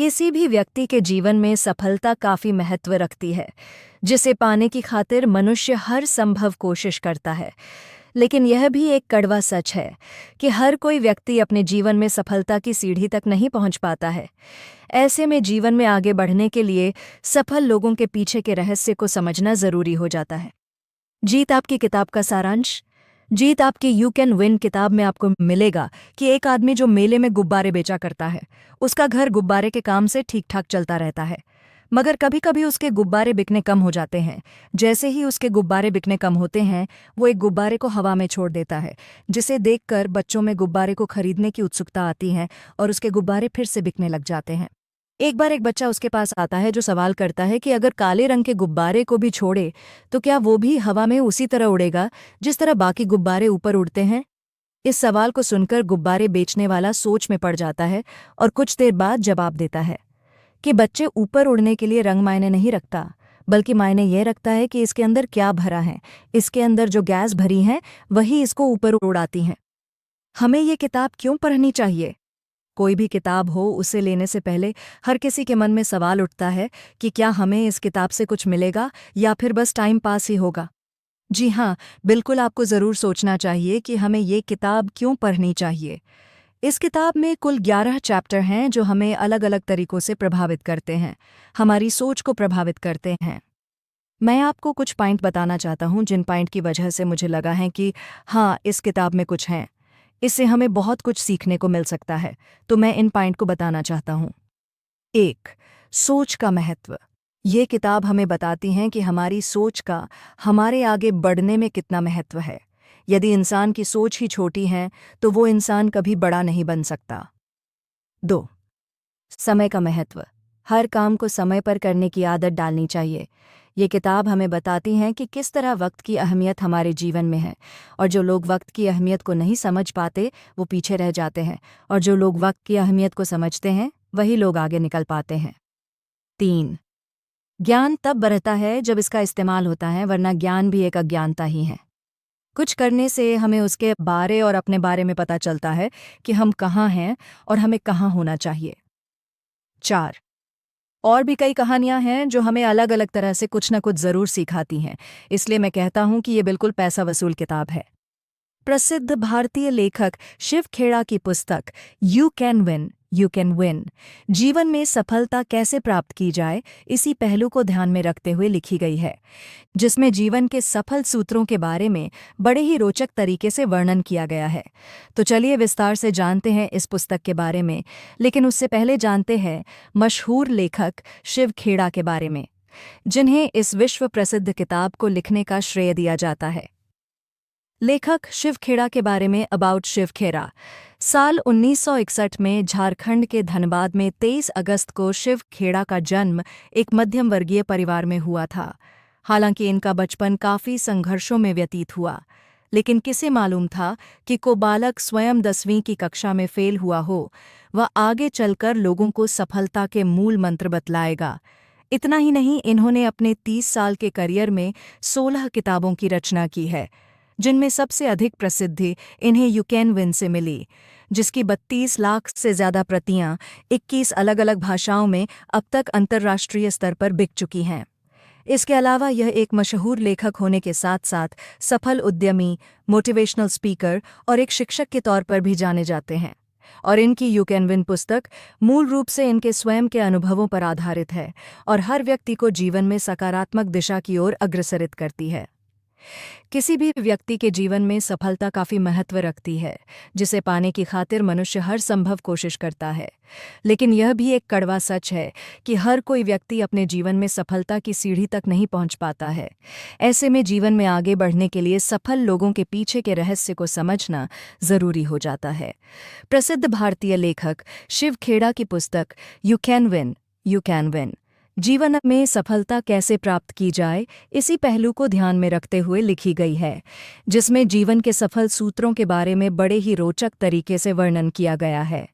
किसी भी व्यक्ति के जीवन में सफलता काफी महत्व रखती है, जिसे पाने की खातिर मनुष्य हर संभव कोशिश करता है। लेकिन यह भी एक कड़वा सच है कि हर कोई व्यक्ति अपने जीवन में सफलता की सीढ़ी तक नहीं पहुंच पाता है। ऐसे में जीवन में आगे बढ़ने के लिए सफल लोगों के पीछे के रहस्य को समझना जरूरी हो जाता है। जीत आपकी किताब का सारांश। जीत आपकी यू कैन विन किताब में आपको मिलेगा कि एक आदमी जो मेले में गुब्बारे बेचा करता है, उसका घर गुब्बारे के काम से ठीक ठाक चलता रहता है। मगर कभी कभी उसके गुब्बारे बिकने कम हो जाते हैं। जैसे ही उसके गुब्बारे बिकने कम होते हैं, वो एक गुब्बारे को हवा में छोड़ देता है, जिसे देखकर बच्चों में गुब्बारे को खरीदने की उत्सुकता आती है और उसके गुब्बारे फिर से बिकने लग जाते हैं। एक बार एक बच्चा उसके पास आता है जो सवाल करता है कि अगर काले रंग के गुब्बारे को भी छोड़े तो क्या वो भी हवा में उसी तरह उड़ेगा जिस तरह बाकी गुब्बारे ऊपर उड़ते हैं। इस सवाल को सुनकर गुब्बारे बेचने वाला सोच में पड़ जाता है और कुछ देर बाद जवाब देता है कि बच्चे ऊपर उड़ने के लिए रंग मायने नहीं रखता, बल्कि मायने यह रखता है कि इसके अंदर क्या भरा है। इसके अंदर जो गैस भरी है वही इसको ऊपर उड़ाती हैं। हमें ये किताब क्यों पढ़नी चाहिए? कोई भी किताब हो, उसे लेने से पहले हर किसी के मन में सवाल उठता है कि क्या हमें इस किताब से कुछ मिलेगा या फिर बस टाइम पास ही होगा। जी हाँ, बिल्कुल आपको ज़रूर सोचना चाहिए कि हमें ये किताब क्यों पढ़नी चाहिए। इस किताब में कुल 11 चैप्टर हैं जो हमें अलग अलग तरीकों से प्रभावित करते हैं, हमारी सोच को प्रभावित करते हैं। मैं आपको कुछ पॉइंट बताना चाहता हूँ जिन पॉइंट की वजह से मुझे लगा है कि हाँ, इस किताब में कुछ है, इससे हमें बहुत कुछ सीखने को मिल सकता है। तो मैं इन पॉइंट को बताना चाहता हूँ। 1. सोच का महत्व। ये किताब हमें बताती है कि हमारी सोच का हमारे आगे बढ़ने में कितना महत्व है। यदि इंसान की सोच ही छोटी है तो वो इंसान कभी बड़ा नहीं बन सकता। 2. समय का महत्व। हर काम को समय पर करने की आदत डालनी चाहिए। ये किताब हमें बताती है कि किस तरह वक्त की अहमियत हमारे जीवन में है, और जो लोग वक्त की अहमियत को नहीं समझ पाते वो पीछे रह जाते हैं, और जो लोग वक्त की अहमियत को समझते हैं वही लोग आगे निकल पाते हैं। 3. ज्ञान तब बढ़ता है जब इसका इस्तेमाल होता है, वरना ज्ञान भी एक अज्ञानता ही है। कुछ करने से हमें उसके बारे और अपने बारे में पता चलता है कि हम कहाँ हैं और हमें कहाँ होना चाहिए। 4. और भी कई कहानियां हैं जो हमें अलग अलग तरह से कुछ न कुछ ज़रूर सिखाती हैं, इसलिए मैं कहता हूं कि ये बिल्कुल पैसा वसूल किताब है। प्रसिद्ध भारतीय लेखक शिव खेड़ा की पुस्तक you can win, you can win जीवन में सफलता कैसे प्राप्त की जाए, इसी पहलू को ध्यान में रखते हुए लिखी गई है, जिसमें जीवन के सफल सूत्रों के बारे में बड़े ही रोचक तरीके से वर्णन किया गया है। तो चलिए विस्तार से जानते हैं इस पुस्तक के बारे में, लेकिन उससे पहले जानते हैं मशहूर लेखक शिव खेड़ा के बारे में, जिन्हें इस विश्व प्रसिद्ध किताब को लिखने का श्रेय दिया जाता है। लेखक शिव खेड़ा के बारे में। अबाउट शिव खेड़ा। साल 1961 में झारखंड के धनबाद में 23 अगस्त को शिव खेड़ा का जन्म एक मध्यम वर्गीय परिवार में हुआ था। हालांकि इनका बचपन काफ़ी संघर्षों में व्यतीत हुआ, लेकिन किसे मालूम था कि को बालक स्वयं 10वीं की कक्षा में फेल हुआ हो, वह आगे चलकर लोगों को सफलता के मूल मंत्र बतलाएगा। इतना ही नहीं, इन्होंने अपने 30 साल के करियर में 16 किताबों की रचना की है, जिनमें सबसे अधिक प्रसिद्धि इन्हें यू कैन विन से मिली, जिसकी 32 लाख से ज़्यादा प्रतियां 21 अलग अलग भाषाओं में अब तक अंतर्राष्ट्रीय स्तर पर बिक चुकी हैं। इसके अलावा यह एक मशहूर लेखक होने के साथ साथ सफल उद्यमी, मोटिवेशनल स्पीकर और एक शिक्षक के तौर पर भी जाने जाते हैं। और इनकी यू कैन विन पुस्तक मूल रूप से इनके स्वयं के अनुभवों पर आधारित है और हर व्यक्ति को जीवन में सकारात्मक दिशा की ओर अग्रसरित करती है। किसी भी व्यक्ति के जीवन में सफलता काफ़ी महत्व रखती है, जिसे पाने की खातिर मनुष्य हर संभव कोशिश करता है। लेकिन यह भी एक कड़वा सच है कि हर कोई व्यक्ति अपने जीवन में सफलता की सीढ़ी तक नहीं पहुंच पाता है। ऐसे में जीवन में आगे बढ़ने के लिए सफल लोगों के पीछे के रहस्य को समझना ज़रूरी हो जाता है। प्रसिद्ध भारतीय लेखक शिव खेड़ा की पुस्तक you can win, you can win जीवन में सफलता कैसे प्राप्त की जाए, इसी पहलू को ध्यान में रखते हुए लिखी गई है, जिसमें जीवन के सफल सूत्रों के बारे में बड़े ही रोचक तरीके से वर्णन किया गया है।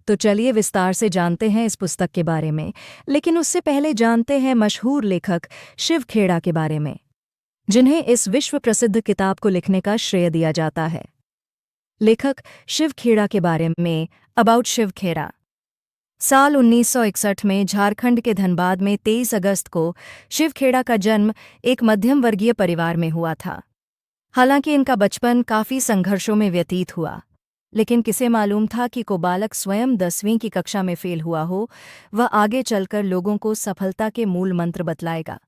तो चलिए विस्तार से जानते हैं इस पुस्तक के बारे में, लेकिन उससे पहले जानते हैं मशहूर लेखक शिव खेड़ा के बारे में, जिन्हें इस विश्व प्रसिद्ध किताब को लिखने का श्रेय दिया जाता है। लेखक शिव खेड़ा के बारे में। अबाउट शिव खेड़ा। साल 1961 में झारखंड के धनबाद में 23 अगस्त को शिवखेड़ा का जन्म एक मध्यम वर्गीय परिवार में हुआ था। हालांकि इनका बचपन काफी संघर्षों में व्यतीत हुआ, लेकिन किसे मालूम था कि को बालक स्वयं 10वीं की कक्षा में फेल हुआ हो, वह आगे चलकर लोगों को सफलता के मूल मंत्र बतलाएगा।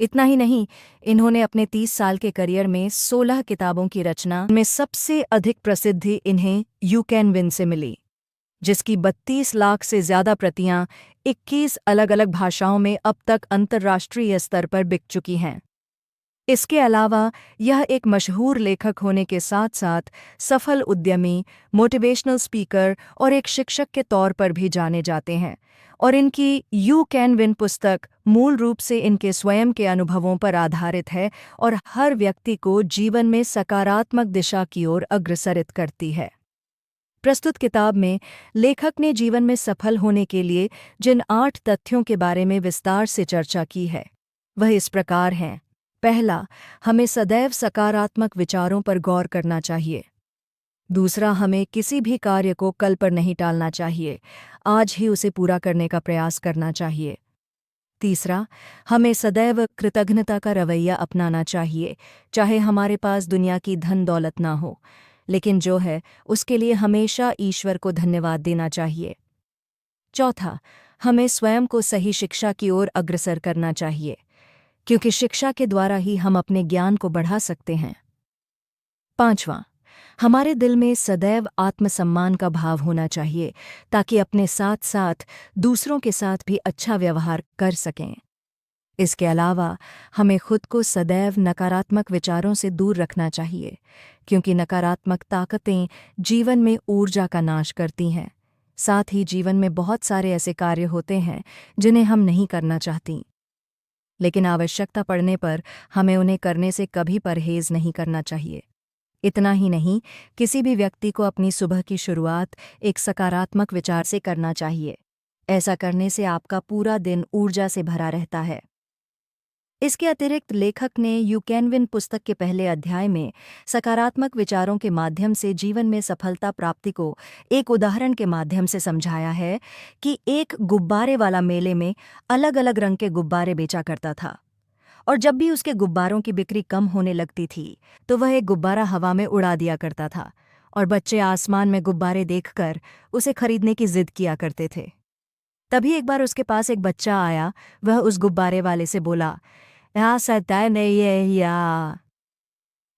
इतना ही नहीं, इन्होंने अपने 30 साल के करियर में 16 किताबों की रचना में सबसे अधिक प्रसिद्धि इन्हें यू कैन विन से मिली, जिसकी 32 लाख से ज्यादा प्रतियां 21 अलग अलग भाषाओं में अब तक अंतर्राष्ट्रीय स्तर पर बिक चुकी हैं। इसके अलावा यह एक मशहूर लेखक होने के साथ साथ सफल उद्यमी, मोटिवेशनल स्पीकर और एक शिक्षक के तौर पर भी जाने जाते हैं, और इनकी यू कैन विन पुस्तक मूल रूप से इनके स्वयं के अनुभवों पर आधारित है और हर व्यक्ति को जीवन में सकारात्मक दिशा की ओर अग्रसरित करती है। प्रस्तुत किताब में लेखक ने जीवन में सफल होने के लिए जिन 8 तथ्यों के बारे में विस्तार से चर्चा की है, वह इस प्रकार हैं। पहला, हमें सदैव सकारात्मक विचारों पर गौर करना चाहिए। दूसरा, हमें किसी भी कार्य को कल पर नहीं टालना चाहिए, आज ही उसे पूरा करने का प्रयास करना चाहिए। तीसरा, हमें सदैव कृतज्ञता का रवैया अपनाना चाहिए, चाहे हमारे पास दुनिया की धन दौलत ना हो, लेकिन जो है उसके लिए हमेशा ईश्वर को धन्यवाद देना चाहिए। चौथा, हमें स्वयं को सही शिक्षा की ओर अग्रसर करना चाहिए, क्योंकि शिक्षा के द्वारा ही हम अपने ज्ञान को बढ़ा सकते हैं। पांचवां, हमारे दिल में सदैव आत्मसम्मान का भाव होना चाहिए, ताकि अपने साथ साथ दूसरों के साथ भी अच्छा व्यवहार कर सकें। इसके अलावा हमें खुद को सदैव नकारात्मक विचारों से दूर रखना चाहिए, क्योंकि नकारात्मक ताकतें जीवन में ऊर्जा का नाश करती हैं। साथ ही जीवन में बहुत सारे ऐसे कार्य होते हैं जिन्हें हम नहीं करना चाहती, लेकिन आवश्यकता पड़ने पर हमें उन्हें करने से कभी परहेज नहीं करना चाहिए। इतना ही नहीं, किसी भी व्यक्ति को अपनी सुबह की शुरुआत एक सकारात्मक विचार से करना चाहिए। ऐसा करने से आपका पूरा दिन ऊर्जा से भरा रहता है। इसके अतिरिक्त लेखक ने यू कैन विन पुस्तक के पहले अध्याय में सकारात्मक विचारों के माध्यम से जीवन में सफलता प्राप्ति को एक उदाहरण के माध्यम से समझाया है कि एक गुब्बारे वाला मेले में अलग अलग रंग के गुब्बारे बेचा करता था, और जब भी उसके गुब्बारों की बिक्री कम होने लगती थी तो वह एक गुब्बारा हवा में उड़ा दिया करता था, और बच्चे आसमान में गुब्बारे देखकर उसे खरीदने की जिद किया करते थे। तभी एक बार उसके पास एक बच्चा आया। वह उस गुब्बारे वाले से बोला, यहाँ सत्ता नहीं है या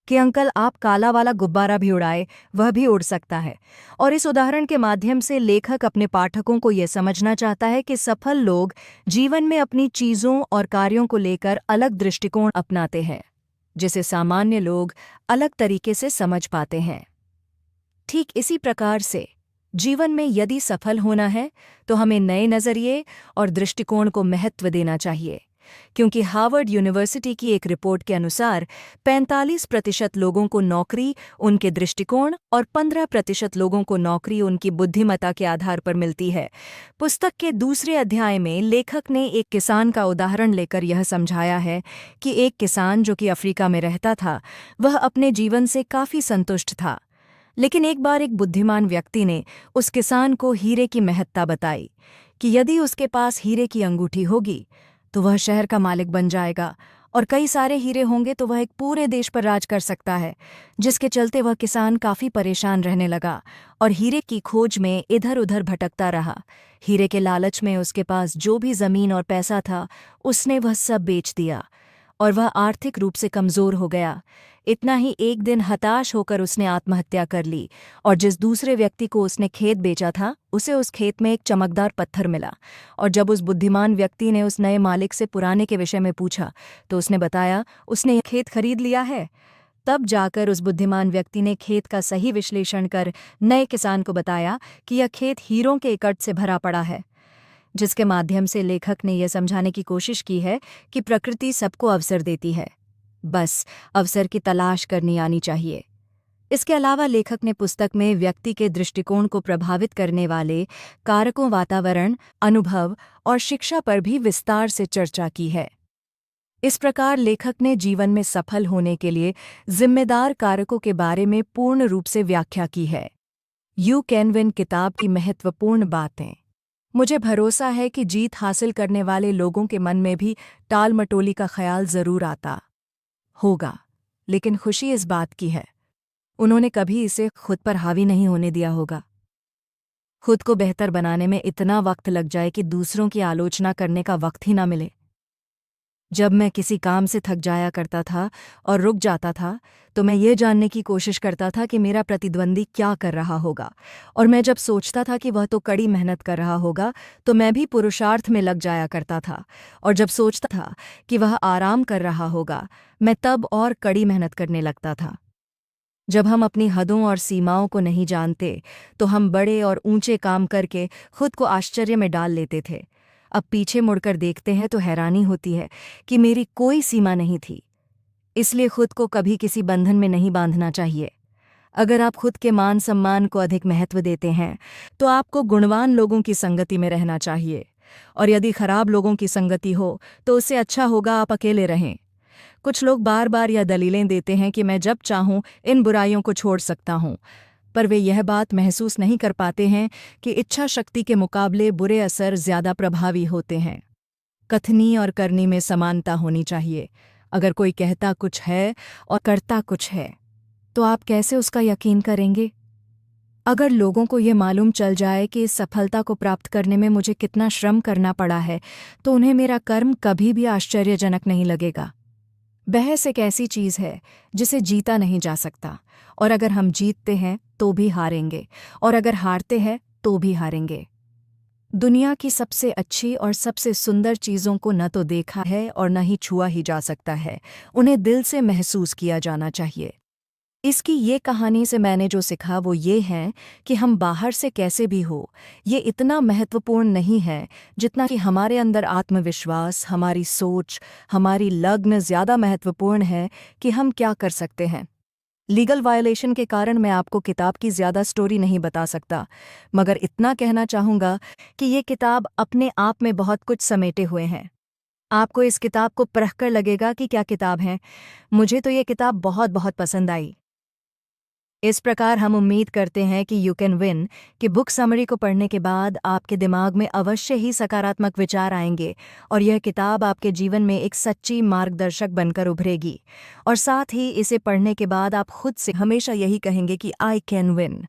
कि अंकल, आप काला वाला गुब्बारा भी उड़ाए, वह भी उड़ सकता है। और इस उदाहरण के माध्यम से लेखक अपने पाठकों को यह समझना चाहता है कि सफल लोग जीवन में अपनी चीज़ों और कार्यों को लेकर अलग दृष्टिकोण अपनाते हैं, जिसे सामान्य लोग अलग तरीके से समझ पाते हैं। ठीक इसी प्रकार से जीवन में यदि सफल होना है तो हमें नए नज़रिए और दृष्टिकोण को महत्व देना चाहिए, क्योंकि हार्वर्ड यूनिवर्सिटी की एक रिपोर्ट के अनुसार 45% लोगों को नौकरी उनके दृष्टिकोण और 15% लोगों को नौकरी उनकी बुद्धिमत्ता के आधार पर मिलती है। पुस्तक के दूसरे अध्याय में लेखक ने एक किसान का उदाहरण लेकर यह समझाया है कि एक किसान जो कि अफ्रीका में रहता था, वह अपने जीवन से काफ़ी संतुष्ट था। लेकिन एक बार एक बुद्धिमान व्यक्ति ने उस किसान को हीरे की महत्ता बताई कि यदि उसके पास हीरे की अंगूठी होगी तो वह शहर का मालिक बन जाएगा, और कई सारे हीरे होंगे तो वह एक पूरे देश पर राज कर सकता है। जिसके चलते वह किसान काफ़ी परेशान रहने लगा और हीरे की खोज में इधर उधर भटकता रहा। हीरे के लालच में उसके पास जो भी ज़मीन और पैसा था, उसने वह सब बेच दिया और वह आर्थिक रूप से कमज़ोर हो गया। इतना ही, एक दिन हताश होकर उसने आत्महत्या कर ली, और जिस दूसरे व्यक्ति को उसने खेत बेचा था, उसे उस खेत में एक चमकदार पत्थर मिला। और जब उस बुद्धिमान व्यक्ति ने उस नए मालिक से पुराने के विषय में पूछा तो उसने बताया उसने यह खेत खरीद लिया है। तब जाकर उस बुद्धिमान व्यक्ति ने खेत का सही विश्लेषण कर नए किसान को बताया कि यह खेत हीरों के इकट्ठ से भरा पड़ा है, जिसके माध्यम से लेखक ने यह समझाने की कोशिश की है कि प्रकृति सबको अवसर देती है, बस अवसर की तलाश करनी आनी चाहिए। इसके अलावा लेखक ने पुस्तक में व्यक्ति के दृष्टिकोण को प्रभावित करने वाले कारकों, वातावरण, अनुभव और शिक्षा पर भी विस्तार से चर्चा की है। इस प्रकार लेखक ने जीवन में सफल होने के लिए जिम्मेदार कारकों के बारे में पूर्ण रूप से व्याख्या की है। यू कैन विन किताब की महत्वपूर्ण बातें। मुझे भरोसा है कि जीत हासिल करने वाले लोगों के मन में भी टाल मटोली का ख्याल जरूर आता होगा, लेकिन खुशी इस बात की है उन्होंने कभी इसे खुद पर हावी नहीं होने दिया होगा। खुद को बेहतर बनाने में इतना वक्त लग जाए कि दूसरों की आलोचना करने का वक्त ही ना मिले। जब मैं किसी काम से थक जाया करता था और रुक जाता था, तो मैं ये जानने की कोशिश करता था कि मेरा प्रतिद्वंदी क्या कर रहा होगा, और मैं जब सोचता था कि वह तो कड़ी मेहनत कर रहा होगा, तो मैं भी पुरुषार्थ में लग जाया करता था, और जब सोचता था कि वह आराम कर रहा होगा, मैं तब और कड़ी मेहनत करने लगता था। जब हम अपनी हदों और सीमाओं को नहीं जानते, तो हम बड़े और ऊंचे काम करके खुद को आश्चर्य में डाल लेते थे। अब पीछे मुड़कर देखते हैं तो हैरानी होती है कि मेरी कोई सीमा नहीं थी। इसलिए खुद को कभी किसी बंधन में नहीं बांधना चाहिए। अगर आप खुद के मान सम्मान को अधिक महत्व देते हैं, तो आपको गुणवान लोगों की संगति में रहना चाहिए, और यदि खराब लोगों की संगति हो तो उससे अच्छा होगा आप अकेले रहें। कुछ लोग बार बार यह दलीलें देते हैं कि मैं जब चाहूं इन बुराइयों को छोड़ सकता हूं, पर वे यह बात महसूस नहीं कर पाते हैं कि इच्छा शक्ति के मुकाबले बुरे असर ज्यादा प्रभावी होते हैं। कथनी और करनी में समानता होनी चाहिए। अगर कोई कहता कुछ है और करता कुछ है, तो आप कैसे उसका यकीन करेंगे? अगर लोगों को ये मालूम चल जाए कि इस सफलता को प्राप्त करने में मुझे कितना श्रम करना पड़ा है, तो उन्हें मेरा कर्म कभी भी आश्चर्यजनक नहीं लगेगा। बहस एक ऐसी चीज़ है जिसे जीता नहीं जा सकता, और अगर हम जीतते हैं तो भी हारेंगे, और अगर हारते हैं तो भी हारेंगे। दुनिया की सबसे अच्छी और सबसे सुंदर चीज़ों को न तो देखा है और न ही छुआ ही जा सकता है, उन्हें दिल से महसूस किया जाना चाहिए। इसकी ये कहानी से मैंने जो सीखा वो ये है कि हम बाहर से कैसे भी हो, ये इतना महत्वपूर्ण नहीं है जितना कि हमारे अंदर आत्मविश्वास, हमारी सोच, हमारी लगन ज़्यादा महत्वपूर्ण है कि हम क्या कर सकते हैं। लीगल वायलेशन के कारण मैं आपको किताब की ज़्यादा स्टोरी नहीं बता सकता, मगर इतना कहना चाहूँगा कि ये किताब अपने आप में बहुत कुछ समेटे हुए हैं। आपको इस किताब को पढ़कर लगेगा कि क्या किताब है। मुझे तो ये किताब बहुत बहुत पसंद आई। इस प्रकार हम उम्मीद करते हैं कि यू कैन विन कि बुक समरी को पढ़ने के बाद आपके दिमाग में अवश्य ही सकारात्मक विचार आएंगे, और यह किताब आपके जीवन में एक सच्ची मार्गदर्शक बनकर उभरेगी, और साथ ही इसे पढ़ने के बाद आप खुद से हमेशा यही कहेंगे कि आई कैन विन।